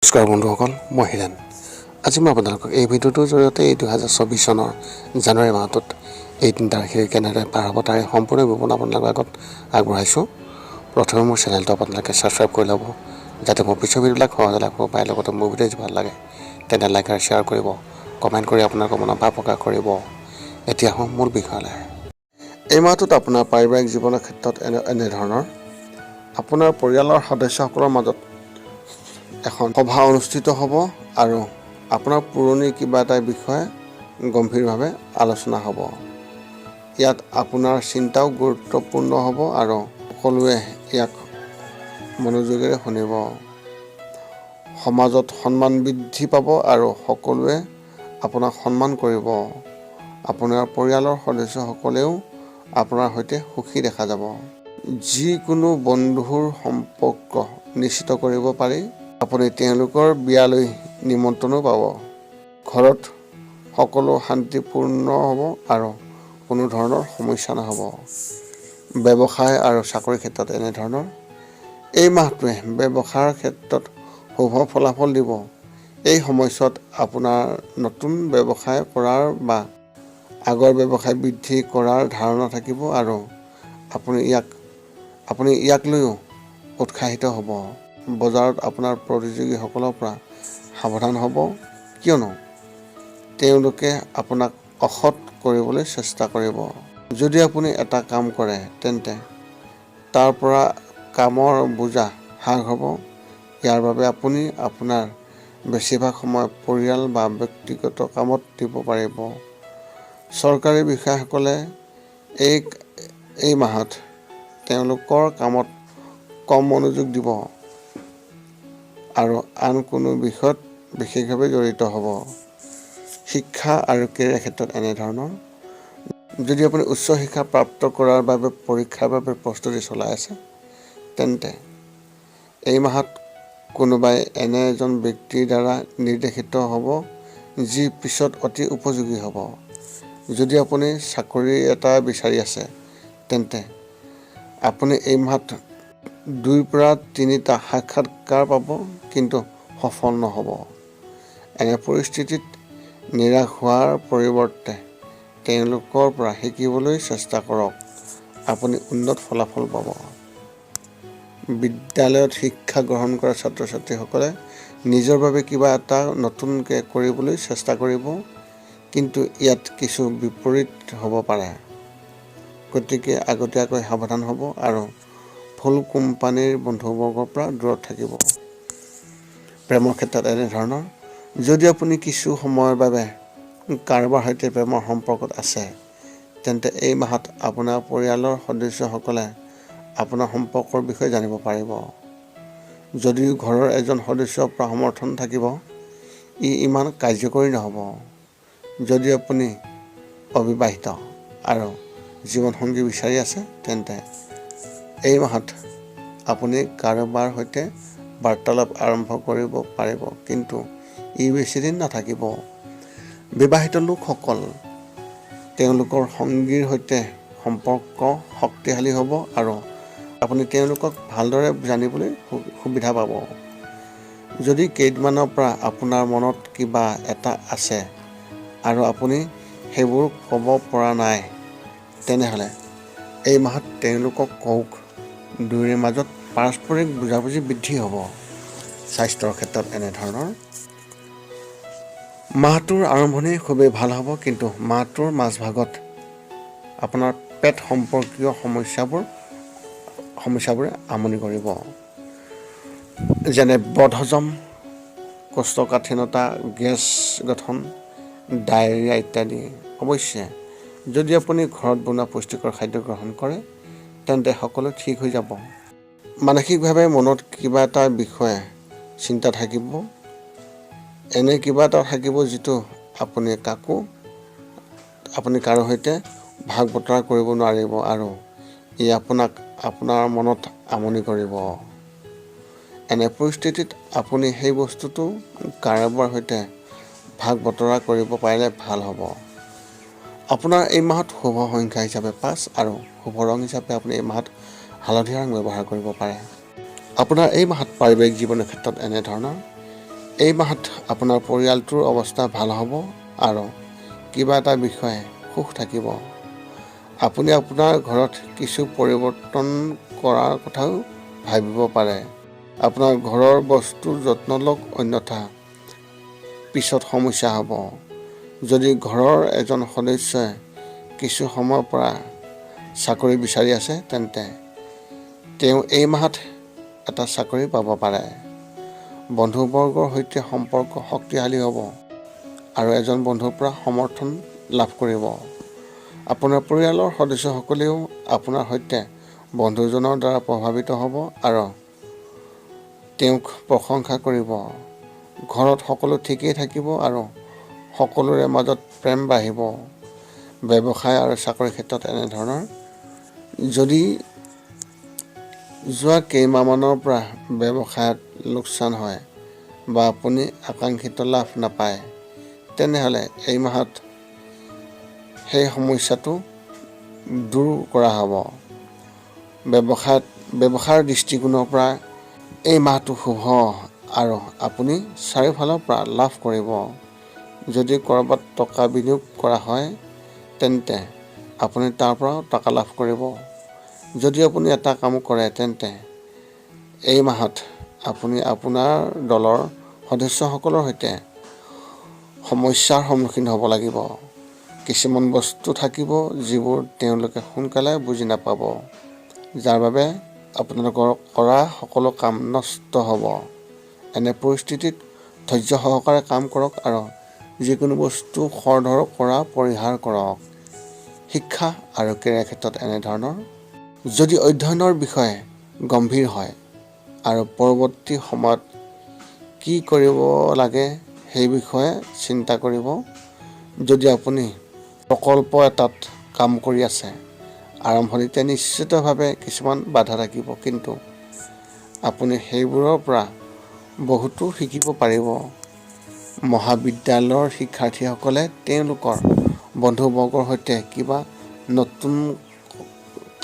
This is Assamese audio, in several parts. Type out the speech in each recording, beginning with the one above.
নমস্কাৰ বন্ধুসকল, মই হিৰেণ। আজি মই আপোনালোকক এই ভিডিঅ'টোৰ জৰিয়তে এই 2024 চনৰ জানুৱাৰী মাহটোত এই 3 তাৰিখে কেনেদৰে পাৰ হ'ব তাৰে সম্পূৰ্ণ বিৱৰণ আপোনালোকৰ আগত আগবঢ়াইছোঁ। প্ৰথমে মোৰ চেনেলটো আপোনালোকে ছাবস্ক্ৰাইব কৰি ল'ব, যাতে মোৰ পিছৰ ভিডিঅ'বিলাক সহজে লাভ কৰিব পাৰে। লগতে মোৰ ভিডিঅ' যদি ভাল লাগে তেনে লাইক আৰু শ্বেয়াৰ কৰিব, কমেণ্ট কৰি আপোনালোকৰ মনৰ ভাৱ প্ৰকাশ কৰিব। এতিয়া আহোঁ মূল বিষয়লৈ। এই মাহটোত আপোনাৰ পাৰিবাৰিক জীৱনৰ ক্ষেত্ৰত এনেধৰণৰ আপোনাৰ পৰিয়ালৰ সদস্যসকলৰ মাজত এখন সভা অনুষ্ঠিত হ'ব আৰু আপোনাৰ পুৰণি কিবা এটা বিষয়ে গম্ভীৰভাৱে আলোচনা হ'ব। ইয়াত আপোনাৰ চিন্তাও গুৰুত্বপূৰ্ণ হ'ব আৰু সকলোৱে ইয়াক মনোযোগেৰে শুনিব। সমাজত সন্মান বৃদ্ধি পাব আৰু সকলোৱে আপোনাক সন্মান কৰিব। আপোনাৰ পৰিয়ালৰ সদস্যসকলেও আপোনাৰ সৈতে সুখী দেখা যাব। যিকোনো বন্ধুৰ সম্পৰ্ক নিশ্চিত কৰিব পাৰি। আপুনি তেওঁলোকৰ বিয়ালৈ নিমন্ত্ৰণো পাব। ঘৰত সকলো শান্তিপূৰ্ণ হ'ব আৰু কোনো ধৰণৰ সমস্যা নহ'ব। ব্যৱসায় আৰু চাকৰিৰ ক্ষেত্ৰত এনেধৰণৰ এই মাহটোৱে ব্যৱসায়ৰ ক্ষেত্ৰত শুভ ফলাফল দিব। এই সময়ছোৱাত আপোনাৰ নতুন ব্যৱসায় কৰাৰ বা আগৰ ব্যৱসায় বৃদ্ধি কৰাৰ ধাৰণা থাকিব আৰু আপুনি ইয়াক লৈও উৎসাহিত হ'ব। বজাৰত আপোনাৰ প্ৰতিযোগীসকলৰ পৰা সাৱধান হ'ব, কিয়নো তেওঁলোকে আপোনাক অসৎ কৰিবলৈ চেষ্টা কৰিব। যদি আপুনি এটা কাম কৰে তেন্তে তাৰ পৰা কামৰ বোজা হ্ৰাস হ'ব। ইয়াৰ বাবে আপুনি আপোনাৰ বেছিভাগ সময় পৰিয়াল বা ব্যক্তিগত কামত দিব পাৰিব। চৰকাৰী বিষয়াসকলে এই মাহত তেওঁলোকৰ কামত কম মনোযোগ দিব আৰু আন কোনো বিষয়ত বিশেষভাৱে জড়িত হ'ব। শিক্ষা আৰু কেৰিয়াৰ ক্ষেত্ৰত এনেধৰণৰ যদি আপুনি উচ্চ শিক্ষা প্ৰাপ্ত কৰাৰ বাবে পৰীক্ষাৰ বাবে প্ৰস্তুতি চলাই আছে তেন্তে এই মাহত কোনোবাই এনে এজন ব্যক্তিৰ দ্বাৰা নিৰ্দেশিত হ'ব যি পিছত অতি উপযোগী হ'ব। যদি আপুনি চাকৰি এটা বিচাৰি আছে তেন্তে আপুনি এই মাহত 2 পৰা 3টা সাক্ষাৎকাৰ পাব, কিন্তু সফল নহ'ব। এনে পৰিস্থিতিত নিৰাশ হোৱাৰ পৰিৱৰ্তে তেওঁলোকৰ পৰা শিকিবলৈ চেষ্টা কৰক। আপুনি উন্নত ফলাফল পাব। বিদ্যালয়ত শিক্ষা গ্ৰহণ কৰা ছাত্ৰ ছাত্ৰীসকলে নিজৰ বাবে কিবা এটা নতুনকৈ কৰিবলৈ চেষ্টা কৰিব, কিন্তু ইয়াত কিছু বিপৰীত হ'ব পাৰে। গতিকে আগতীয়াকৈ সাৱধান হ'ব আৰু ভুল কোম্পানীৰ বন্ধুবৰ্গৰ পৰা দূৰত থাকিব। প্ৰেমৰ ক্ষেত্ৰত এনেধৰণৰ যদি আপুনি কিছু সময়ৰ বাবে কাৰোবাৰ সৈতে প্ৰেমৰ সম্পৰ্কত আছে তেন্তে এই মাহত আপোনাৰ পৰিয়ালৰ সদস্যসকলে আপোনাৰ সম্পৰ্কৰ বিষয়ে জানিব পাৰিব। যদিও ঘৰৰ এজন সদস্যৰ পৰা সমৰ্থন থাকিব, ই ইমান কাৰ্যকৰী নহ'ব। যদি আপুনি অবিবাহিত আৰু জীৱনসংগী বিচাৰি আছে তেন্তে এই মাহত আপুনি কাৰোবাৰ সৈতে বাৰ্তালাপ আৰম্ভ কৰিব পাৰিব, কিন্তু ই বেছিদিন নাথাকিব। বিবাহিত লোকসকল তেওঁলোকৰ সংগীৰ সৈতে সম্পৰ্ক শক্তিশালী হ'ব আৰু আপুনি তেওঁলোকক ভালদৰে জানিবলৈ সুবিধা পাব। যদি কেইদিনমানৰ পৰা আপোনাৰ মনত কিবা এটা আছে আৰু আপুনি সেইবোৰ ক'ব পৰা নাই, তেনেহ'লে এই মাহত তেওঁলোকক কওক। দুয়োৰে মাজত পাৰস্পৰিক বুজাবুজি বৃদ্ধি হ'ব। স্বাস্থ্যৰ ক্ষেত্ৰত এনেধৰণৰ মাহটোৰ আৰম্ভণি খুবেই ভাল হ'ব, কিন্তু মাহটোৰ মাজভাগত আপোনাৰ পেট সম্পৰ্কীয় সমস্যাবোৰে আমনি কৰিব, যেনে বদহজম, কোষ্ঠকাঠিন্যতা, গেছ গঠন, ডায়েৰিয়া ইত্যাদি। অৱশ্যে যদি আপুনি ঘৰত বনোৱা পুষ্টিকৰ খাদ্য গ্ৰহণ কৰে তেন্তে সকলো ঠিক হৈ যাব। মানসিকভাৱে মনত কিবা এটা বিষয়ে চিন্তা থাকিব। এনে কিবা এটা থাকিব যিটো আপুনি কাৰো সৈতে ভাগ বতৰা কৰিব নোৱাৰিব আৰু ই আপোনাৰ মনত আমনি কৰিব। এনে পৰিস্থিতিত আপুনি সেই বস্তুটো কাৰোবাৰ সৈতে ভাগ বতৰা কৰিব পাৰিলে ভাল হ'ব। আপোনাৰ এই মাহত শুভ সংখ্যা হিচাপে 5 আৰু শুভ ৰং হিচাপে আপুনি এই মাহত হালধীয়া ৰং ব্যৱহাৰ কৰিব পাৰে। আপোনাৰ এই মাহত পাৰিবাৰিক জীৱনৰ ক্ষেত্ৰত এনেধৰণৰ এই মাহত আপোনাৰ পৰিয়ালটোৰ অৱস্থা ভাল হ'ব আৰু কিবা এটা বিষয়ে সুখ থাকিব। আপুনি আপোনাৰ ঘৰত কিছু পৰিৱৰ্তন কৰাৰ কথাও ভাবিব পাৰে। আপোনাৰ ঘৰৰ বস্তুৰ যত্ন লওক, অন্যথা পিছত সমস্যা হ'ব। যদি ঘৰৰ এজন সদস্যই কিছু সময়ৰ পৰা চাকৰি বিচাৰি আছে, তেন্তে তেওঁ এই মাহত এটা চাকৰি পাব পাৰে। বন্ধুবৰ্গৰ সৈতে সম্পৰ্ক শক্তিশালী হ'ব আৰু এজন বন্ধুৰ পৰা সমৰ্থন লাভ কৰিব। আপোনাৰ পৰিয়ালৰ সদস্যসকলেও আপোনাৰ সৈতে বন্ধুজনৰ দ্বাৰা প্ৰভাৱিত হ'ব আৰু তেওঁক প্ৰশংসা কৰিব। ঘৰত সকলো ঠিকেই থাকিব আৰু সকলোৰে মাজত প্ৰেম বাঢ়িব। ব্যৱসায় আৰু চাকৰিৰ ক্ষেত্ৰত এনেধৰণৰ, যদি যোৱা কেইমাহমানৰ পৰা ব্যৱসায়ত লোকচান হয় বা আপুনি আকাংক্ষিত লাভ নাপায়, তেনেহ'লে এই মাহত সেই সমস্যাটো দূৰ কৰা হ'ব। ব্যৱসায়ৰ দৃষ্টিকোণৰ পৰা এই মাহটো শুভ আৰু আপুনি চাৰিওফালৰ পৰা লাভ কৰিব। যদি ক'ৰবাত টকা বিনিয়োগ কৰা হয়, তেন্তে আপুনি তাৰ পৰাও টকা লাভ কৰিব। যদি আপুনি এটা কাম কৰে, তেন্তে এই মাহত আপুনি আপোনাৰ দলৰ সদস্যসকলৰ সৈতে সমস্যাৰ সন্মুখীন হ'ব লাগিব। কিছুমান বস্তু থাকিব যিবোৰ তেওঁলোকে সোনকালে বুজি নাপাব, যাৰ বাবে আপোনালোকৰ কৰা সকলো কাম নষ্ট হ'ব। এনে পৰিস্থিতিত ধৈৰ্য সহকাৰে কাম কৰক আৰু যিকোনো বস্তু খৰধৰ কৰা পৰিহাৰ কৰক। শিক্ষা আৰু কেৰিয়াৰ ক্ষেত্ৰত এনেধৰণৰ, যদি অধ্যয়নৰ বিষয়ে গম্ভীৰ হয় আৰু পৰৱৰ্তী সময়ত কি কৰিব লাগে সেই বিষয়ে চিন্তা কৰিব। যদি আপুনি প্ৰকল্প এটাত কাম কৰি আছে, আৰম্ভণিতে নিশ্চিতভাৱে কিছুমান বাধা থাকিব, কিন্তু আপুনি সেইবোৰৰ পৰা বহুতো শিকিব পাৰিব। মহাবিদ্যালয়ৰ শিক্ষাৰ্থীসকলে তেওঁলোকৰ বন্ধুবৰ্গৰ সৈতে কিবা নতুন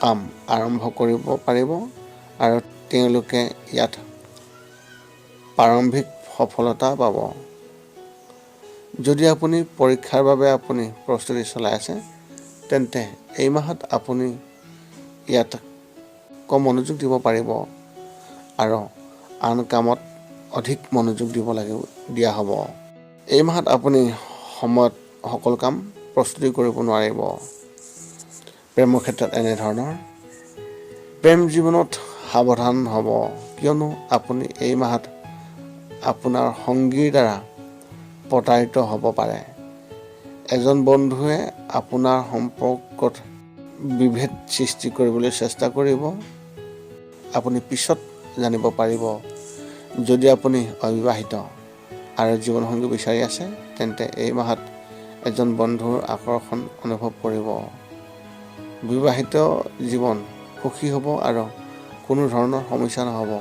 কাম আৰম্ভ কৰিব পাৰিব আৰু তেওঁলোকে ইয়াত প্ৰাৰম্ভিক সফলতা পাব। যদি আপুনি পৰীক্ষাৰ বাবে আপুনি প্ৰস্তুতি চলাই আছে, তেন্তে এই মাহত আপুনি ইয়াত কম মনোযোগ দিব পাৰিব আৰু আন কামত অধিক মনোযোগ দিয়া হ'ব। এই মাহত আপুনি সময়ত সকলো কাম প্ৰস্তুতি কৰিব নোৱাৰিব। প্ৰেমৰ ক্ষেত্ৰত এনেধৰণৰ, প্ৰেম জীৱনত সাৱধান হ'ব, কিয়নো আপুনি এই মাহত আপোনাৰ সংগীৰ দ্বাৰা প্ৰতাৰিত হ'ব পাৰে। এজন বন্ধুৱে আপোনাৰ সম্পৰ্কত বিভেদ সৃষ্টি কৰিবলৈ চেষ্টা কৰিব, আপুনি পিছত জানিব পাৰিব। যদি আপুনি অবিবাহিত আৰু জীৱনসংগী বিচাৰি আছে, তেন্তে এই মাহত এজন বন্ধুৰ আকৰ্ষণ অনুভৱ কৰিব। বিবাহিত জীৱন সুখী হ'ব আৰু কোনো ধৰণৰ সমস্যা নহ'ব।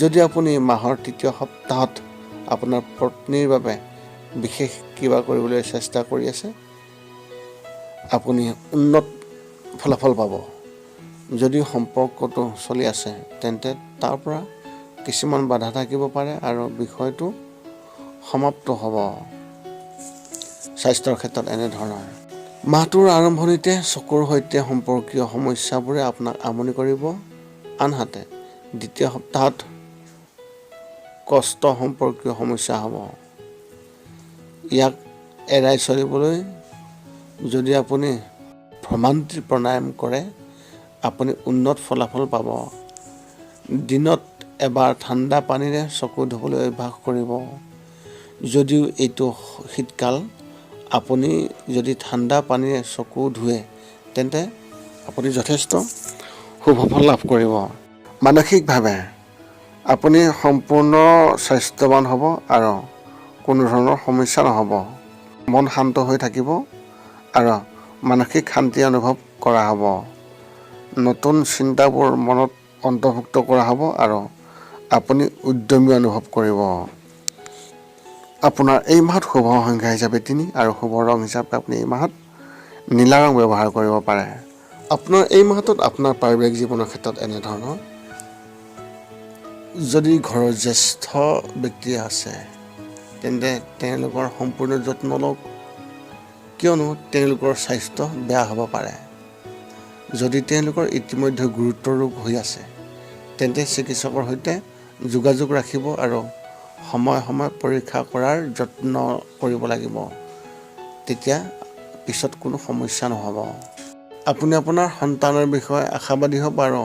যদি আপুনি মাহৰ তৃতীয় সপ্তাহত আপোনাৰ পত্নীৰ বাবে বিশেষ কিবা কৰিবলৈ চেষ্টা কৰি আছে, আপুনি উন্নত ফলাফল পাব। যদি সম্পৰ্কটো চলি আছে, তেন্তে তাৰ পৰা কিছুমান বাধা থাকিব পাৰে আৰু বিষয়টো সমাপ্ত হ'ব। স্বাস্থ্যৰ ক্ষেত্ৰত এনেধৰণৰ, মাহটোৰ আৰম্ভণিতে চকুৰ সৈতে সম্পৰ্কীয় সমস্যাবোৰে আপোনাক আমনি কৰিব। আনহাতে দ্বিতীয় সপ্তাহত কষ্ট সম্পৰ্কীয় সমস্যা হ'ব। ইয়াক এৰাই চলিবলৈ যদি আপুনি ভ্ৰমন্তি প্ৰাণায়াম কৰে, আপুনি উন্নত ফলাফল পাব। দিনত এবাৰ ঠাণ্ডা পানীৰে চকু ধুবলৈ অভ্যাস কৰিব। যদিও এইটো শীতকাল, আপুনি যদি ঠাণ্ডা পানীৰে চকু ধুৱে, তেন্তে আপুনি যথেষ্ট শুভ ফল লাভ কৰিব। মানসিকভাৱে আপুনি সম্পূৰ্ণ স্বাস্থ্যৱান হ'ব আৰু কোনো ধৰণৰ সমস্যা নহ'ব। মন শান্ত হৈ থাকিব আৰু মানসিক শান্তি অনুভৱ কৰা হ'ব। নতুন চিন্তাবোৰ মনত অন্তৰ্ভুক্ত কৰা হ'ব আৰু আপুনি উদ্যমী অনুভৱ কৰিব। আপোনাৰ এই মাহত শুভ সংখ্যা হিচাপে 3 আৰু শুভ ৰং হিচাপে আপুনি এই মাহত নীলা ৰং ব্যৱহাৰ কৰিব পাৰে। আপোনাৰ এই মাহটোত আপোনাৰ পাৰিবাৰিক জীৱনৰ ক্ষেত্ৰত এনেধৰণৰ, যদি ঘৰৰ জ্যেষ্ঠ ব্যক্তি আছে, তেন্তে তেওঁলোকৰ সম্পূৰ্ণ যত্ন লওক, কিয়নো তেওঁলোকৰ স্বাস্থ্য বেয়া হ'ব পাৰে। যদি তেওঁলোকৰ ইতিমধ্যে গুৰুতৰ ৰোগ হৈ আছে, তেন্তে চিকিৎসকৰ সৈতে যোগাযোগ ৰাখিব আৰু সময়ে সময়ে পৰীক্ষা কৰাৰ যত্ন কৰিব লাগিব। তেতিয়া পিছত কোনো সমস্যা নহ'ব। আপুনি আপোনাৰ সন্তানৰ বিষয়ে আশাবাদী হ'ব আৰু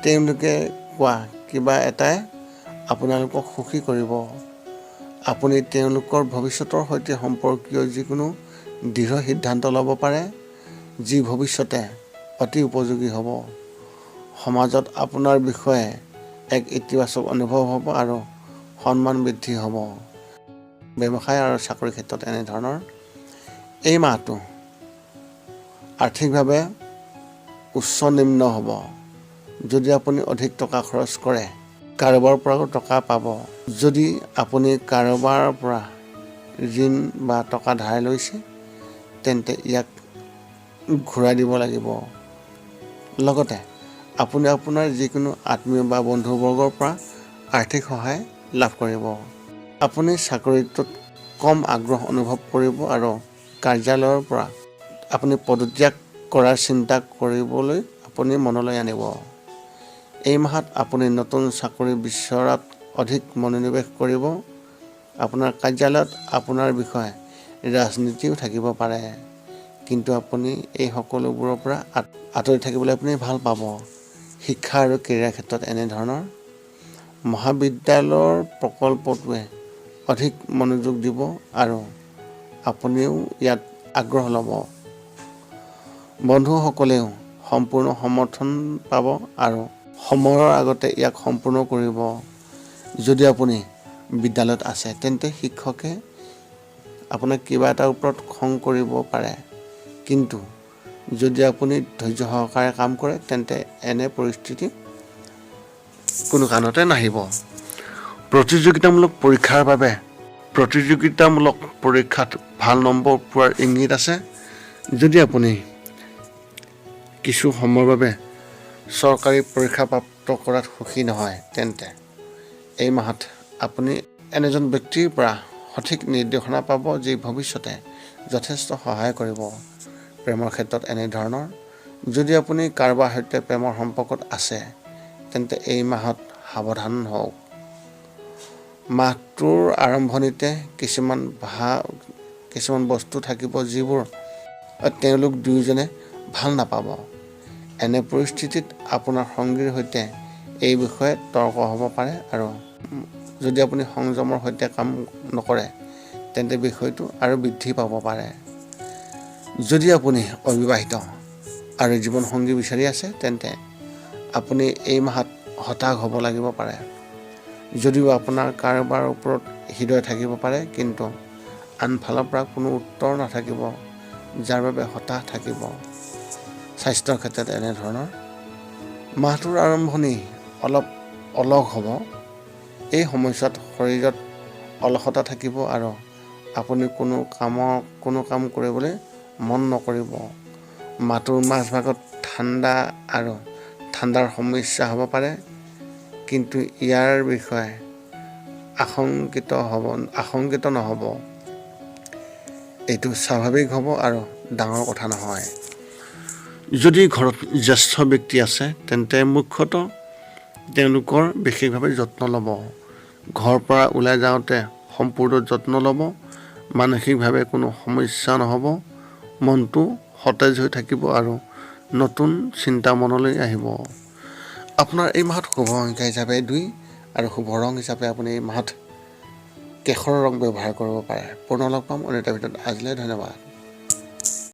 তেওঁলোকে কোৱা কিবা এটাই আপোনালোকক সুখী কৰিব। আপুনি তেওঁলোকৰ ভৱিষ্যতৰ সৈতে সম্পৰ্কীয় যিকোনো দৃঢ় সিদ্ধান্ত ল'ব পাৰে, যি ভৱিষ্যতে অতি উপযোগী হ'ব। সমাজত আপোনাৰ বিষয়ে এক ইতিবাচক অনুভৱ হ'ব আৰু সন্মান বৃদ্ধি হ'ব। ব্যৱসায় আৰু চাকৰিৰ ক্ষেত্ৰত এনেধৰণৰ এই মাহটো আৰ্থিকভাৱে উচ্চ নিম্ন হ'ব। যদি আপুনি অধিক টকা খৰচ কৰে, কাৰোবাৰ পৰাও টকা পাব। যদি আপুনি কাৰোবাৰ পৰা ঋণ বা টকা ধাৰ লৈছে, তেন্তে ইয়াক ঘূৰাই দিব লাগিব। লগতে আপুনি আপোনাৰ যিকোনো আত্মীয় বা বন্ধুবৰ্গৰ পৰা আৰ্থিক সহায় লাভ কৰিব। আপুনি চাকৰিটোত কম আগ্ৰহ অনুভৱ কৰিব আৰু কাৰ্যালয়ৰ পৰা আপুনি পদত্যাগ কৰাৰ চিন্তা কৰিবলৈ আপুনি মনলৈ আনিব। এই মাহত আপুনি নতুন চাকৰি বিচৰাত অধিক মনোনিৱেশ কৰিব। আপোনাৰ কাৰ্যালয়ত আপোনাৰ বিষয়ে ৰাজনীতিও থাকিব পাৰে, কিন্তু আপুনি এই সকলোবোৰৰ পৰা আঁতৰি থাকিবলৈ আপুনি ভাল পাব। শিক্ষা আৰু কেৰিয়াৰ ক্ষেত্ৰত এনেধৰণৰ মহাবিদ্যালয়ৰ প্ৰকল্পটোৱে অধিক মনোযোগ দিব আৰু আপুনিও ইয়াত আগ্ৰহ ল'ব। বন্ধুসকলেও সম্পূৰ্ণ সমৰ্থন পাব আৰু সময়ৰ আগতে ইয়াক সম্পূৰ্ণ কৰিব। যদি আপুনি বিদ্যালয়ত আছে, তেন্তে শিক্ষকে আপোনাক কিবা এটাৰ ওপৰত খং কৰিব পাৰে, কিন্তু যদি আপুনি ধৈৰ্য সহকাৰে কাম কৰে, তেন্তে এনে পৰিস্থিতি কোনো কাৰণতে নাহিব। প্ৰতিযোগিতামূলক পৰীক্ষাত ভাল নম্বৰ পোৱাৰ ইংগিত আছে। যদি আপুনি কিছু সময়ৰ বাবে চৰকাৰী পৰীক্ষা প্ৰাপ্ত কৰাত সুখী নহয়, তেন্তে এই মাহত আপুনি এনেজন ব্যক্তিৰ পৰা সঠিক নিৰ্দেশনা পাব, যি ভৱিষ্যতে যথেষ্ট সহায় কৰিব। প্ৰেমৰ ক্ষেত্ৰত এনেধৰণৰ যদি আপুনি কাৰোবাৰ সৈতে প্ৰেমৰ সম্পৰ্কত আছে, তেন্তে এই মাহত সাৱধান হওক। মাহটোৰ আৰম্ভণিতে কিছুমান বস্তু থাকিব যিবোৰ তেওঁলোক দুয়োজনে ভাল নাপাব। এনে পৰিস্থিতিত আপোনাৰ সঙ্গীৰ সৈতে এই বিষয়ে তৰ্ক হ'ব পাৰে আৰু যদি আপুনি সংযমৰ সৈতে কাম নকৰে, তেন্তে বিষয়টো আৰু বৃদ্ধি পাব পাৰে। যদি আপুনি অবিবাহিত আৰু জীৱনসংগী বিচাৰি আছে, তেন্তে আপুনি এই মাহত হতাশ হ'ব লাগিব পাৰে। যদিও আপোনাৰ কাৰোবাৰ ওপৰত হৃদয় থাকিব পাৰে, কিন্তু আনফালৰ পৰা কোনো উত্তৰ নাথাকিব, যাৰ বাবে হতাশ থাকিব। স্বাস্থ্যৰ ক্ষেত্ৰত এনেধৰণৰ মাহটোৰ আৰম্ভণি অলপ অলস হ'ব। এই সময়ছোৱাত শৰীৰত অলসতা থাকিব আৰু আপুনি কোনো কাম কৰিবলৈ মন নকৰিব। মাহটোৰ মাজভাগত ঠাণ্ডাৰ সমস্যা হ'ব পাৰে, কিন্তু ইয়াৰ বিষয়ে আশংকিত নহ'ব। এইটো স্বাভাৱিক হ'ব আৰু ডাঙৰ কথা নহয়। যদি ঘৰত জ্যেষ্ঠ ব্যক্তি আছে, তেন্তে মুখ্যতঃ তেওঁলোকৰ বিশেষভাৱে যত্ন ল'ব। ঘৰৰ পৰা ওলাই যাওঁতে সম্পূৰ্ণ যত্ন ল'ব। মানসিকভাৱে কোনো সমস্যা নহ'ব। মনটো সতেজ হৈ থাকিব আৰু নতুন চিন্তা মনলৈ আহিব। আপোনাৰ এই মাহত শুভ সংখ্যা হিচাপে 2 আৰু শুভ ৰং হিচাপে আপুনি এই মাহত কেশৰ ৰং ব্যৱহাৰ কৰিব পাৰে। পুনৰ লগ পাম অন্য এটা ভিডিঅ'ত। আজিলৈ ধন্যবাদ।